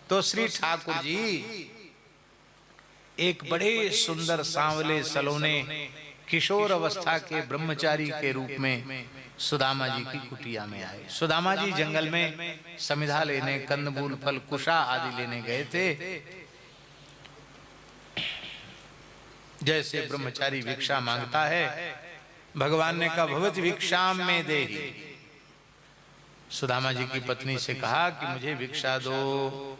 तो श्री ठाकुर जी एक बड़े सुंदर सांवले सलोने किशोर अवस्था के ब्रह्मचारी के रूप में सुदामा जी की कुटिया में आए। सुदामा जी जंगल में समिधा लेने, कंदमूल, फल, कुशा आदि लेने गए थे। जैसे ब्रह्मचारी भिक्षा मांगता है, भगवान ने कहा भवति भिक्षाम में देहि। सुदामा जी की पत्नी से कहा कि मुझे भिक्षा दो।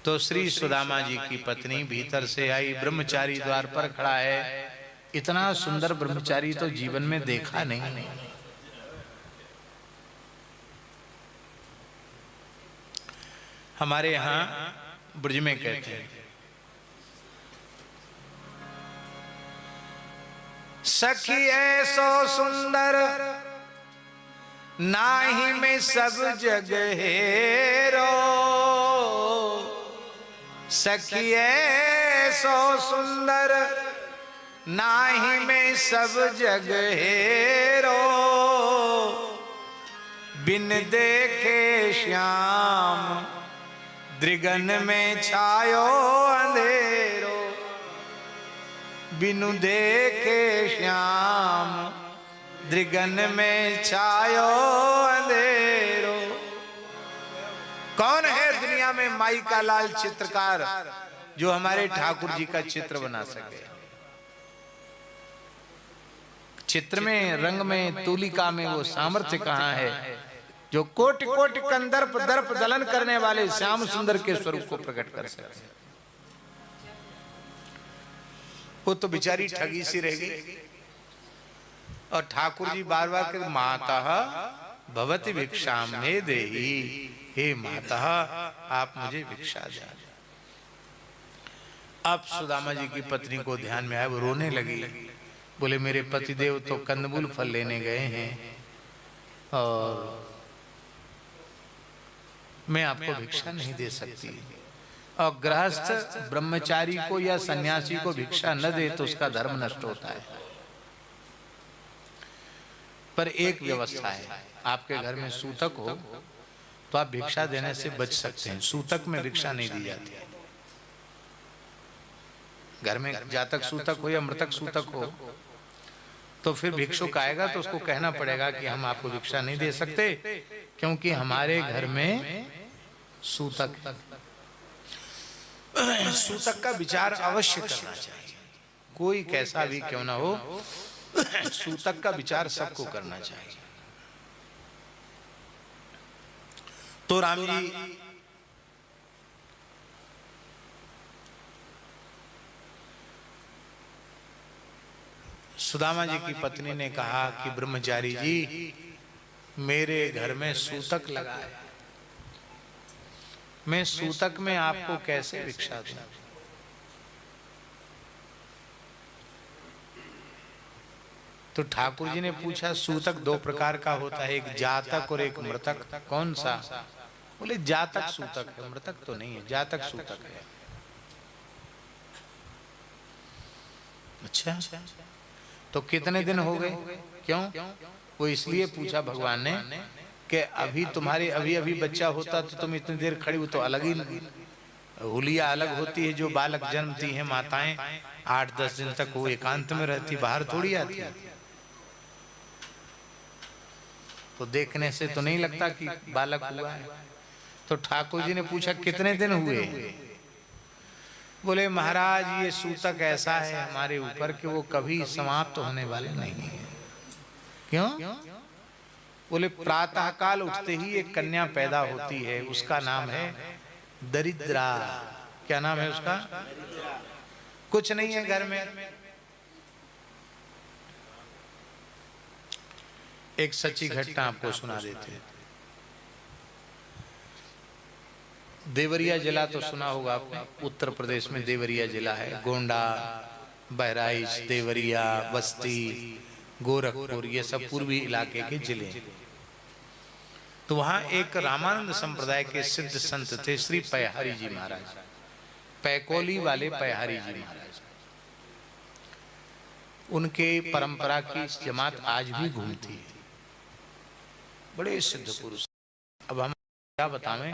तो श्री सुदामा जी की पत्नी भीतर से आई। ब्रह्मचारी द्वार पर खड़ा है। इतना सुंदर ब्रह्मचारी तो जीवन में देखा नहीं। हमारे यहाँ ब्रज में कहते हैं, सखी ऐसो सुंदर नाही में सब जग हेरो। सखी ऐसो सुंदर नाही में सब जग हेरो। बिन देखे श्याम द्रिगन में छायो अंधेरो। बिनु देखे श्याम द्रिगन में छायो अंधेरो। कौन है दुनिया में माई का लाल चित्रकार जो हमारे ठाकुर जी का चित्र बना सके? चित्र में, रंग में, तूलिका में वो सामर्थ्य कहाँ है जो कोटि कोटि कंदर्प दर्प दलन करने वाले श्याम सुंदर के स्वरूप को प्रकट कर सके? वो तो बेचारी ठगी सी रह गई। और ठाकुर जी बार बार कहते, माता भवति भिक्षाम में देहि। हे माता, आप मुझे भिक्षा दे। अब सुदामा जी की पत्नी को ध्यान में आया, वो रोने लगी। बोले मेरे पतिदेव तो कंदमूल फल लेने गए हैं और मैं आपको भिक्षा नहीं दे सकती। और गृहस्थ ब्रह्मचारी को या सन्यासी को भिक्षा न दे तो उसका धर्म नष्ट होता है। पर एक व्यवस्था है, आपके घर में सूतक हो तो आप भिक्षा देने से बच सकते हैं। सूतक में भिक्षा नहीं दी जाती। घर में जातक सूतक हो या मृतक सूतक हो तो फिर भिक्षुक आएगा तो उसको कहना पड़ेगा कि हम आपको भिक्षा नहीं दे सकते क्योंकि हमारे घर में सूतक का विचार अवश्य करना चाहिए। कोई कैसा भी क्यों ना हो, सूतक का विचार सबको करना चाहिए। तो राम जी सुदामा जी की पत्नी ने कहा कि ब्रह्मचारी जी मेरे घर में सूतक लगा है, मैं सूतक में आपको कैसे भिक्षा दूं? तो ठाकुर जी ने पूछा सूतक दो प्रकार का होता है, एक जातक और एक मृतक। कौन सा? बोले जातक सूतक है, मृतक तो नहीं है, जातक सूतक है। अच्छा, तो कितने दिन हो गए? क्यों? वो इसलिए पूछा भगवान ने कि अभी तुम्हारे अभी बच्चा होता तो तुम इतनी देर खड़ी हो तो अलग ही हुलिया अलग होती है। जो बालक जन्मती है माताएं 8-10 दिन तक वो एकांत में रहती, बाहर थोड़ी आती है। तो देखने से तो नहीं लगता कि बालक हुआ है। तो ठाकुर जी ने पूछा कितने दिन हुए? बोले महाराज ये सूतक ऐसा है हमारे ऊपर कि वो कभी समाप्त होने वाले नहीं है। क्यों? बोले प्रातः काल उठते ही एक कन्या पैदा होती है, उसका नाम है दरिद्रा। क्या नाम है उसका? कुछ नहीं है घर में। एक सच्ची घटना आपको सुना देते हैं। देवरिया जिला तो सुना होगा आपने, उत्तर प्रदेश में देवरिया जिला है। गोंडा, बहराइच, देवरिया, बस्ती, गोरखपुर, ये सब पूर्वी इलाके के जिले। तो वहां एक रामानंद संप्रदाय के सिद्ध संत थे, श्री पयहारी जी महाराज, पैकोली वाले पयहारी जी महाराज। उनके परंपरा की जमात आज भी घूमती है, बड़े सिद्ध पुरुष। अब हम क्या बतावें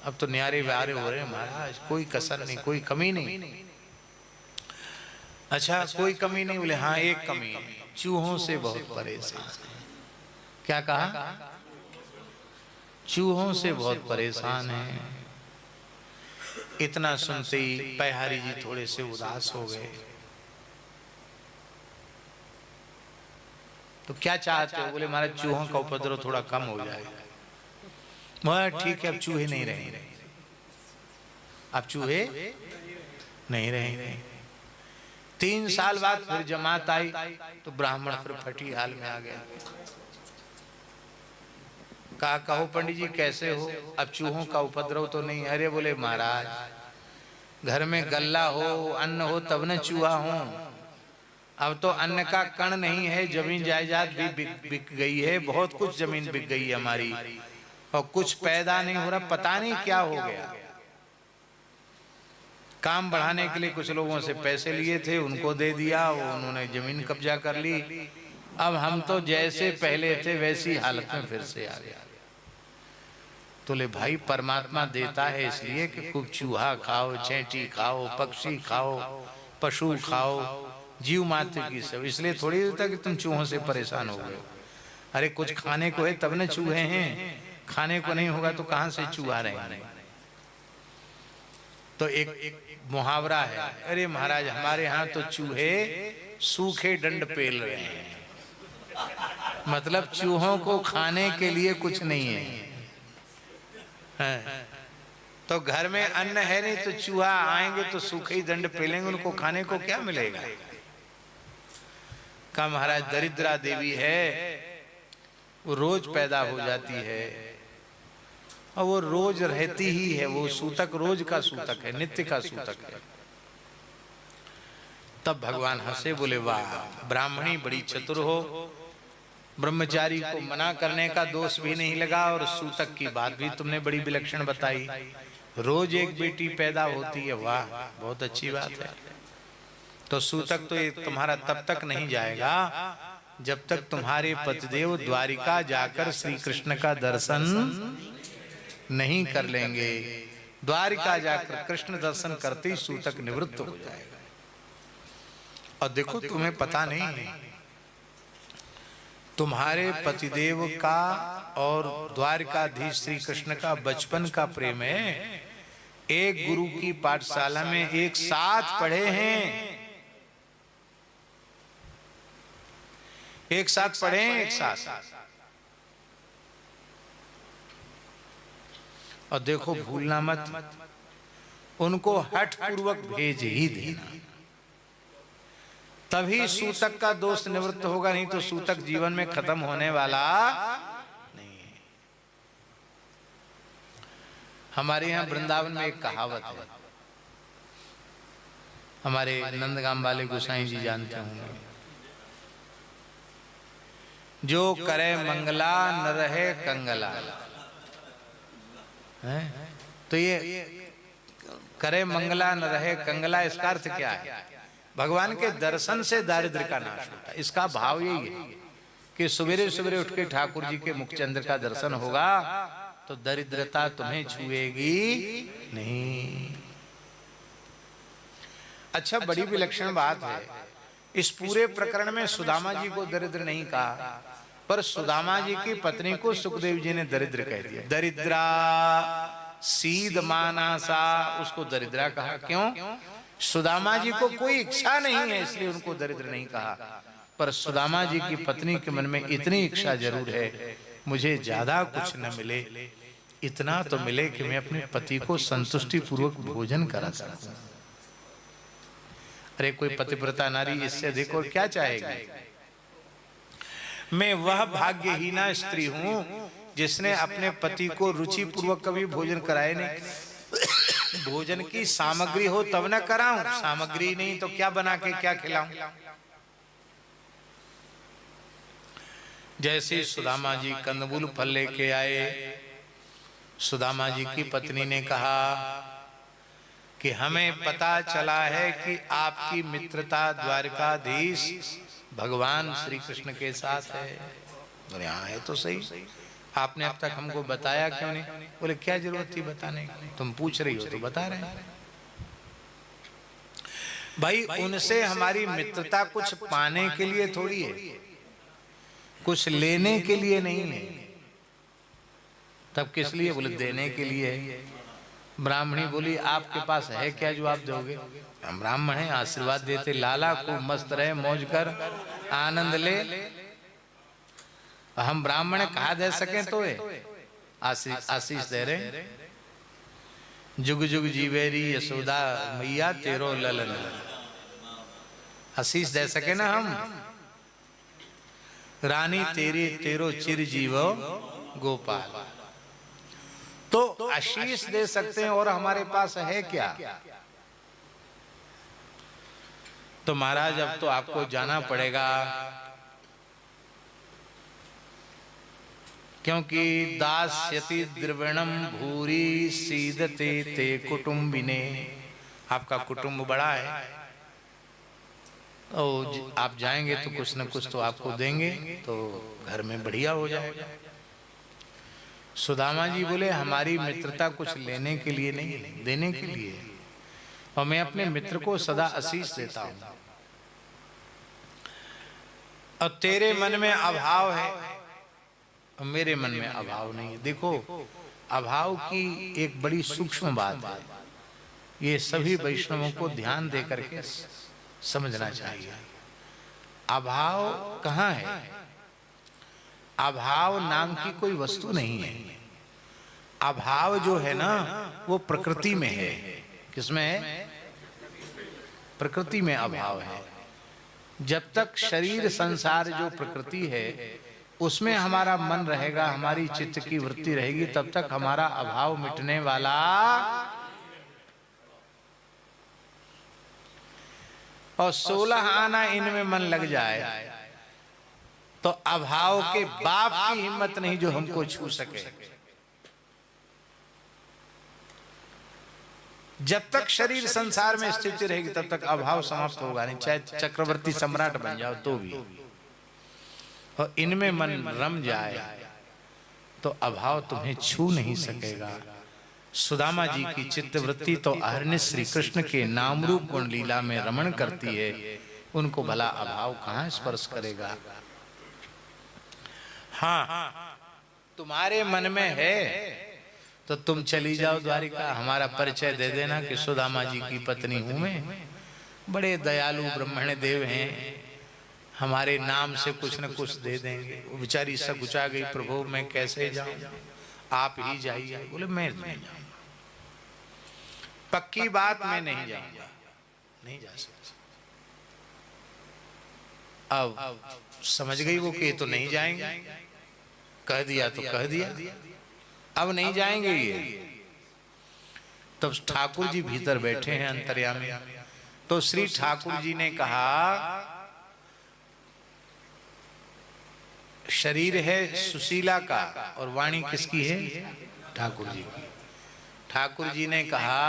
अब तो न्यारे व्यारे हो रहे हैं महाराज, कोई कसर नहीं, कोई कमी नहीं। अच्छा कोई कमी नहीं? बोले हाँ एक कमी है, चूहों से बहुत परेशान है। क्या कहा? चूहों से बहुत परेशान है। इतना सुनते ही पहाड़ी जी थोड़े से उदास हो गए। तो क्या चाहते हो? बोले महाराज चूहों का उपद्रव थोड़ा कम हो जाए। महाराज ठीक है, अब चूहे नहीं रहेंगे, अब चूहे नहीं रहेंगे। 3 साल बाद फिर जमात आई तो ब्राह्मण फिर फटी हाल में आ गया। कहा कहो पंडित जी कैसे हो, अब चूहों का उपद्रव तो नहीं? अरे बोले महाराज घर में गल्ला हो, अन्न हो तब न चूहा हो। अब तो अन्न का कण नहीं है, जमीन जायदाद भी बिक गई है, बहुत कुछ जमीन बिक गई है हमारी, और कुछ पैदा नहीं हो रहा, पता नहीं क्या हो गया। काम बढ़ाने के लिए कुछ लोगों से पैसे लिए थे, उनको दे दिया, वो उन्होंने जमीन कब्जा कर ली। अब हम तो जैसे पहले थे वैसी हालत में फिर से आ गया। तो ले भाई परमात्मा देता है इसलिए कि खूब चूहा खाओ, चैंटी खाओ, पक्षी खाओ, पशु खाओ, जीव मात्र की सब, इसलिए थोड़ी होता कि तुम चूहों से परेशान हो गए। अरे कुछ खाने को है तब न चूहे हैं, खाने को नहीं होगा तो कहां से चूहा रहेंगे। तो एक मुहावरा है, अरे महाराज हमारे यहाँ तो चूहे सूखे डंड पेल रहे हैं, मतलब चूहों को खाने के लिए कुछ नहीं है। तो घर में अन्न है नहीं तो चूहा आएंगे तो सूखे ही दंड पेलेंगे, उनको खाने को क्या मिलेगा। का महाराज दरिद्रा देवी है, वो रोज पैदा हो जाती है और वो रोज रहती ही है, वो सूतक रोज का सूतक है, नित्य का सूतक है। तब भगवान हंसे, बोले वाह ब्राह्मणी बड़ी चतुर हो, ब्रह्मचारी को मना करने का दोष भी नहीं लगा और सूतक की बात भी तुमने बड़ी विलक्षण बताई, रोज एक बेटी पैदा होती है, वाह बहुत अच्छी बात है। तो सूतक तो ये तुम्हारा तब तक नहीं जाएगा जब तक तुम्हारे पतिदेव द्वारिका जाकर श्री कृष्ण का दर्शन नहीं कर लेंगे। द्वारिका जाकर कृष्ण दर्शन करते ही सूतक निवृत्त हो जाएगा। और देखो तुम्हें पता नहीं है, तुम्हारे पतिदेव का और द्वारकाधीश श्री कृष्ण का बचपन का प्रेम है। एक गुरु की पाठशाला में एक साथ पढ़े हैं, एक साथ पढ़े हैं, एक साथ। और देखो भूलना मत, उनको हठ पूर्वक भेज ही देना, तभी सूतक का दोष निवृत्त होगा, नहीं तो सूतक जीवन में खत्म होने वाला नहीं है। हमारे यहाँ वृंदावन में एक कहावत है, हमारे नंदगाम वाले गोसाई जी जानते होंगे, जो करे मंगला न रहे कंगला। है? तो ये करे मंगला न रहे कंगला, इसका अर्थ क्या है? भगवान के दर्शन से दारिद्र्य का नाश होता है। इसका भाव यही है कि सवेरे सवेरे उठ के ठाकुर जी के मुखचंद्र का दर्शन होगा तो दरिद्रता तुम्हें छुएगी नहीं। अच्छा बड़ी विलक्षण बात है, इस पूरे प्रकरण में सुदामा जी को दरिद्र नहीं कहा, पर सुदामा जी की पत्नी को सुखदेव जी ने दरिद्र कह दिया। दरिद्रा सीद मानासा, उसको दरिद्रा कहा। क्यों? सुदामा जी को कोई इच्छा नहीं है इसलिए उनको दरिद्र नहीं कहा, पर सुदामा जी की पत्नी के मन में इतनी इच्छा जरूर है, मुझे ज्यादा कुछ न मिले, इतना तो मिले कि मैं अपने पति को संतुष्टि पूर्वक भोजन करा सकूं। अरे कोई पतिव्रता नारी इससे अधिक और क्या चाहेगी? मैं वह भाग्यहीना स्त्री हूं जिसने अपने पति को रुचि पूर्वक कभी भोजन कराए नहीं। भोजन की सामग्री हो तब न कराऊं, सामग्री नहीं तो क्या बना के क्या खिलाऊं। जैसे सुदामा जी कंदमूल फल लेके आए, सुदामा जी की पत्नी ने कहा कि हमें पता चला है कि आपकी मित्रता द्वारकाधीश भगवान श्री कृष्ण के साथ है। हाँ है तो सही, आपने अब तक हमको बताया क्यों नहीं? बोले क्या जरूरत थी बताने की, तुम पूछ रही हो तो बता रहे हैं। भाई उनसे हमारी मित्रता कुछ पाने के लिए थोड़ी है, कुछ लेने के लिए नहीं है। तब किस लिए? बोले देने के लिए है। ब्राह्मणी बोली आपके पास है क्या जो आप दोगे? हम ब्राह्मण हैं, आशीर्वाद देते, लाला को मस्त रहे, मौज कर, आनंद ले। हम ब्राह्मण कहा दे सके तो आशीष दे रहे। जुग जुग जीवेरी यशोदा मैया तेरो ललन, आशीष दे सके ना हम। रानी तेरी तेरो चिर जीवो गोपाल, तो आशीष दे सकते हैं और हमारे पास है क्या? तो महाराज अब तो आपको जाना पड़ेगा, क्योंकि दास्यति द्रविणम भूरी सीदते ते कुटुंबिने, आपका कुटुंब बड़ा है, तो आप जाएंगे तो कुछ न कुछ तो आपको देंगे, तो घर में बढ़िया हो जाएगा। सुदामा जी बोले हमारी मित्रता कुछ लेने के लिए नहीं, देने के लिए, और मैं अपने मित्र को सदा आशीष देता हूं। और तेरे मन में अभाव है और मेरे मन में अभाव नहीं है। देखो अभाव की एक बड़ी सूक्ष्म बात है, ये सभी वैष्णवों को ध्यान दे करके समझना चाहिए। अभाव कहाँ है? अभाव नाम की कोई वस्तु नहीं है। अभाव जो है ना वो प्रकृति में है। किसमें है? प्रकृति में अभाव है। जब तक शरीर संसार जो प्रकृति है उसमें हमारा मन रहेगा, हमारी चित्त की वृत्ति रहेगी, तब तक हमारा अभाव मिटने वाला। और 16 आना इनमें मन लग जाए तो अभाव के बाप की हिम्मत नहीं जो हमको छू सके। जब तक शरीर संसार में स्थिति रहेगी तब तक अभाव समाप्त होगा नहीं, चाहे चक्रवर्ती सम्राट बन जाओ तो भी। और इनमें मन रम जाए तो अभाव तुम्हें छू नहीं सकेगा। सुदामा जी की चित्तवृत्ति तो अहरनिश श्री कृष्ण के नाम रूप गुण लीला में रमण करती है, उनको भला अभाव कहां स्पर्श करेगा? हाँ तुम्हारे मन में है तो तुम चली जाओ द्वारिका, हमारा परिचय दे देना कि सुदामा जी की पत्नी हूं मैं, बड़े दयालु ब्रह्मण्य देव हैं, हमारे नाम से कुछ न कुछ दे देंगे। वो बेचारी सकुचा गई, प्रभु मैं कैसे जाऊं, आप ही जाइए। बोले मैं नहीं जाऊंगा, पक्की बात मैं नहीं जाऊंगा, नहीं जा सकता। अब समझ गई वो कि तो नहीं जाएंगे, कह दिया तो कह दिया, अब नहीं जाएंगे ये। तब ठाकुर जी भीतर बैठे हैं अंतर्यामी। तो श्री ठाकुर जी ने कहा शरीर है सुशीला का और वाणी किसकी है? ठाकुर जी की। ठाकुर जी ने कहा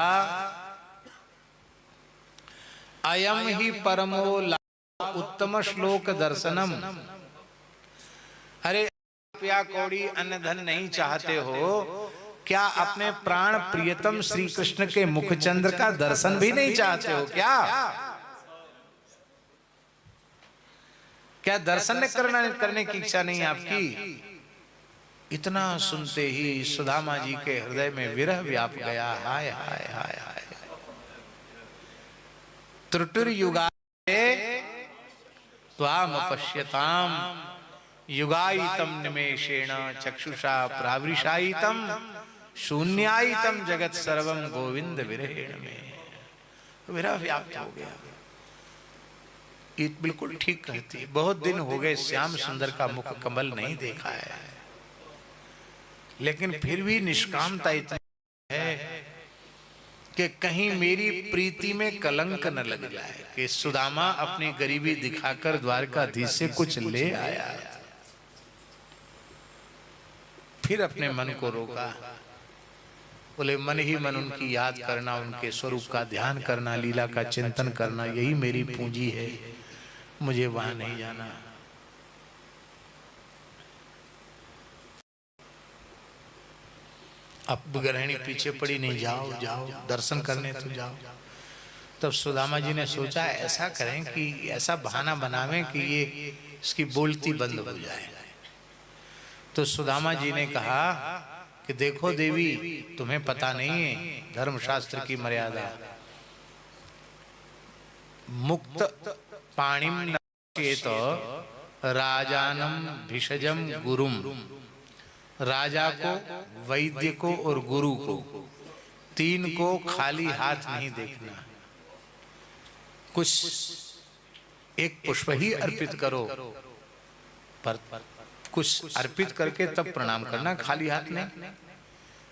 अयम ही परमो उत्तम श्लोक दर्शनम। अरे रुपया कौड़ी अन्न धन नहीं चाहते हो क्या? अपने प्राण प्रियतम श्री कृष्ण के मुखचंद्र का दर्शन भी नहीं चाहते हो क्या? क्या दर्शन करने की इच्छा नहीं आपकी? इतना सुनते ही सुदामा जी के हृदय में विरह व्याप गया। हाय हाय हाय हाय। त्रुटिर्युगाये त्वाम पश्यताम युगायितम निमेषेण चक्षुषा प्रावृषायितम शून्यायितम जगत सर्वम गोविंद विरहेण में। विरह व्याप्त हो गया। ये बिल्कुल ठीक कहती है। बहुत दिन हो गए श्याम सुंदर का मुख कमल नहीं देखा है, लेकिन फिर भी निष्कामता इतनी है कि कहीं मेरी प्रीति में कलंक न लग जाए कि सुदामा अपनी गरीबी दिखाकर द्वारकाधीश से कुछ ले आया। फिर अपने मन को रोका। बोले मन ही मन उनकी याद करना, उनके स्वरूप का ध्यान करना, लीला का चिंतन करना, यही मेरी पूंजी है, मुझे वहां नहीं जाना। अब गृहिणी पीछे पड़ी, नहीं जाओ जाओ दर्शन करने तो जाओ। तब सुदामा जी ने सोचा ऐसा करें कि ऐसा बहाना बनावें कि ये इसकी बोलती बंद हो जाए। तो सुदामा जी ने कहा कि देखो देवी, तुम्हें पता नहीं है धर्मशास्त्र की मर्यादा, मुक्त पाणिम नश्येत राजानम भिषजम गुरुम। राजा को, वैद्य को और गुरु को, तीन को खाली हाथ नहीं देखना। कुछ एक पुष्प ही अर्पित करो, पर कुछ अर्पित करके तब प्रणाम करना, खाली हाथ नहीं।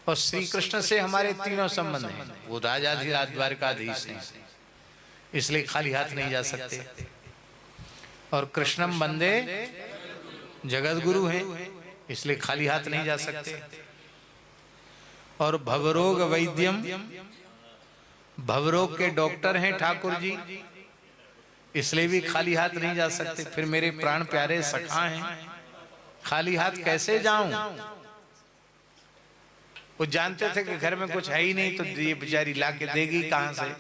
और श्री कृष्ण से हमारे तीनों संबंध हैं, वो राजाधिराज द्वारकाधीश हैं, इसलिए खाली हाथ नहीं जा सकते। और कृष्णम वंदे जगत गुरु हैं, इसलिए खाली हाथ नहीं जा सकते। और भवरोग वैद्यम, भवरोग के डॉक्टर हैं ठाकुर जी, इसलिए भी खाली हाथ नहीं जा सकते। फिर मेरे प्राण प्यारे सखा हैं, खाली हाथ कैसे जाऊं? वो जानते थे कि घर में कुछ है ही नहीं, तो ये बेचारी ला के देगी कहां से,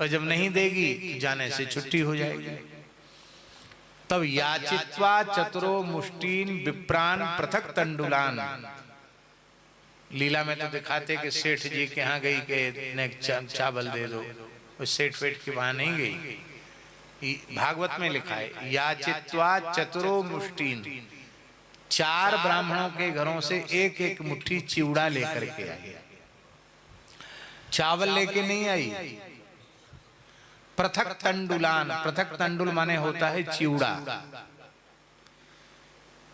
और जब नहीं देगी जाने से छुट्टी हो जाएगी। तब याचित्वा चतुरो मुष्टीन विप्रान पृथक तंडुलान। लीला में तो दिखाते कि सेठ जी के यहाँ गई के चावल दे दो, उस सेठ फेठ के वहां नहीं गई। भागवत में लिखा है याचित्वा चतुरो मुष्टीन, 4 ब्राह्मणों के घरों से एक एक मुट्ठी चिवड़ा लेकर के आई, चावल लेके नहीं आई। पृथक तंडुलान, पृथक तंडुल माने होता है चिवड़ा।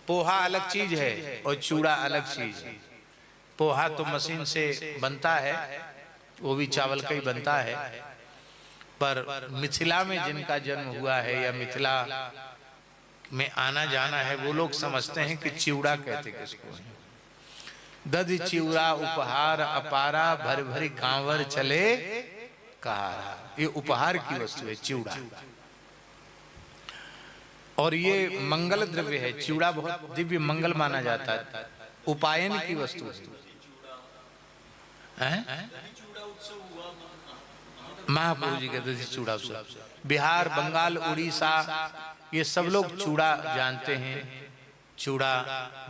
पोहा अलग चीज है और चूड़ा अलग चीज है। पोहा तो मशीन से बनता है, वो भी चावल का ही बनता है, पर मिथिला में जिनका जन्म हुआ है या मिथिला में आना जाना है, वो लोग समझते हैं कि चिवड़ा कहते किसको है। दधि चिवड़ा उपहार अपारा, भर भरी कांवर चले कहारा। ये उपहार की वस्तु है चिवड़ा, और ये मंगल द्रव्य है। चिवड़ा बहुत दिव्य मंगल माना जाता है, उपायन की वस्तु है। महाप्रभु जी कहते थे चूड़ा उत्सव। बिहार, बंगाल, उड़ीसा, ये सब लोग चूड़ा जानते हैं। चूड़ा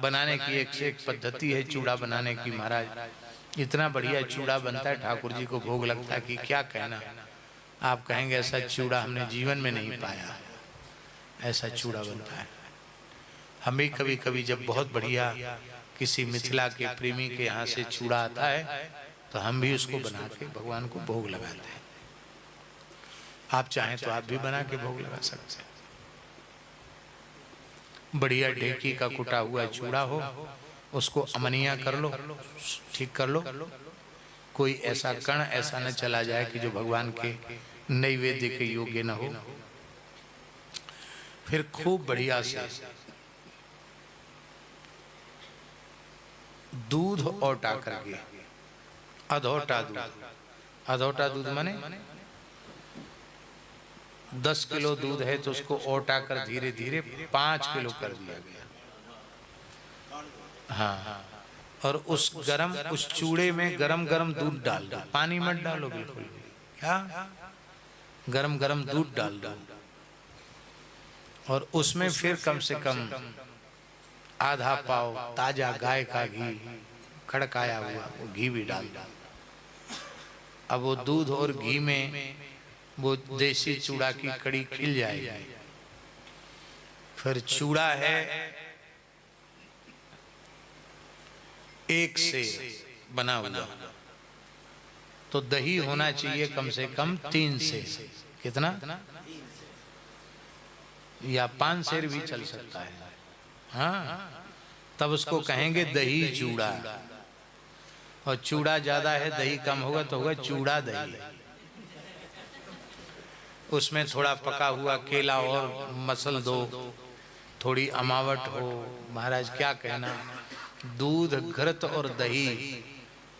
बनाने की एक से एक पद्धति है चूड़ा बनाने की। महाराज इतना बढ़िया चूड़ा बनता है, ठाकुर जी को भोग लगता है कि क्या कहना। आप कहेंगे ऐसा चूड़ा हमने जीवन में नहीं पाया, ऐसा चूड़ा बनता है। हम भी कभी कभी जब बहुत बढ़िया किसी मिथिला के प्रेमी के यहाँ से चूड़ा आता है, तो हम भी उसको बना के भगवान को भोग लगाते हैं। आप चाहें तो आप भी बना के भोग लगा सकते हैं। बढ़िया ढेकी का कुटा हुआ चूड़ा हो, उसको अमनिया कर लो, ठीक कर लो, कोई ऐसा कण ऐसा न चला जाए कि जो भगवान के नैवेद्य के योग्य न हो। फिर खूब बढ़िया से दूध औटा करके, अधौटा दूध, अधौटा दूध माने 10 किलो दूध है तो उसको औटा कर धीरे धीरे 5 किलो कर दिया गया। हाँ, और उस चूड़े में गरम गरम दूध डाल दो, पानी मत डालो बिल्कुल भी। क्या? गरम गरम दूध डाल दो, और उसमें फिर कम से कम आधा पाव ताजा गाय का घी, खड़काया हुआ वो घी भी डाल दो। अब वो दूध और घी में वो देसी चूड़ा की कड़ी खिल जाएगी। फिर चूड़ा है एक से बना हुआ, तो दही होना चाहिए कम से कम 3 से। कितना? या 5 सेर भी चल सकता है। हाँ, तब उसको कहेंगे दही चूड़ा। और चूड़ा ज्यादा है, दही कम होगा तो होगा चूड़ा दही। उसमें थोड़ा पका हुआ केला और मसल दो, थोड़ी अमावट हो। महाराज क्या कहना, दूध, घृत और दही,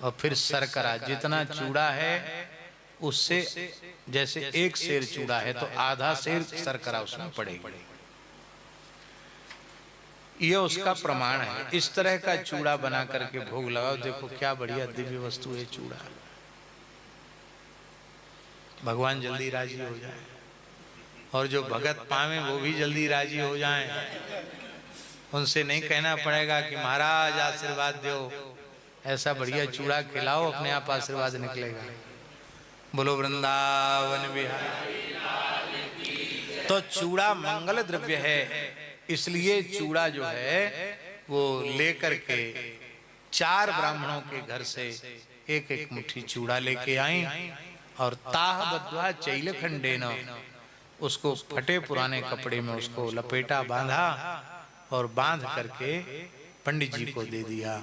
और फिर शर्करा। जितना चूड़ा है उससे, जैसे 1 सेर चूड़ा है तो आधा सेर शर्करा उसमें पड़ेगी। ये उसका प्रमाण है। इस तरह का चूड़ा बना करके भोग लगाओ, देखो क्या बढ़िया दिव्य वस्तु है चूड़ा। भगवान जल्दी राजी हो जाए और जो भगत पावे वो भी जल्दी राजी हो जाएं। उनसे नहीं कहना पड़ेगा कि महाराज आशीर्वाद दो, ऐसा बढ़िया चूड़ा खिलाओ, अपने आप आशीर्वाद निकलेगा। बोलो वृंदावन बिहारी। तो चूड़ा मंगल द्रव्य है, इसलिए चूड़ा जो है वो लेकर के 4 ब्राह्मणों के घर से एक एक मुट्ठी चूड़ा लेके आई और ताह बद्वा चैल खंडेन, उसको फटे पुराने कपड़े में उसको लपेटा, बांधा और बांध करके पंडित जी को दे दिया।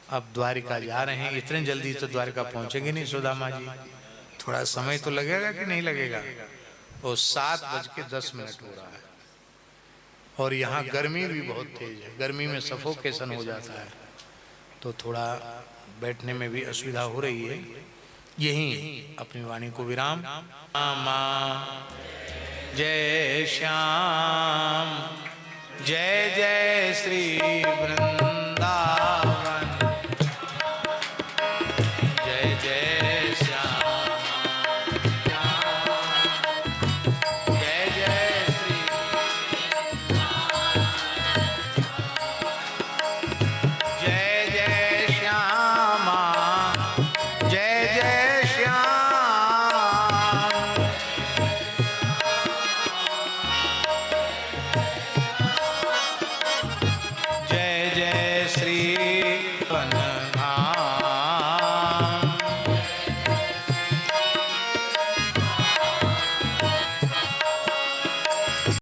अब द्वारिका जा रहे हैं, इतने जल्दी तो द्वारिका पहुंचेंगे नहीं सुदामा जी, थोड़ा समय तो लगेगा कि नहीं लगेगा। और 7:10 हो रहा है और यहाँ गर्मी भी बहुत तेज है, गर्मी में सफोकेशन हो जाता है, तो थोड़ा बैठने में भी असुविधा हो रही है। यही अपनी वाणी को विराम। माँ जय श्याम, जय जय श्री वृंदावन।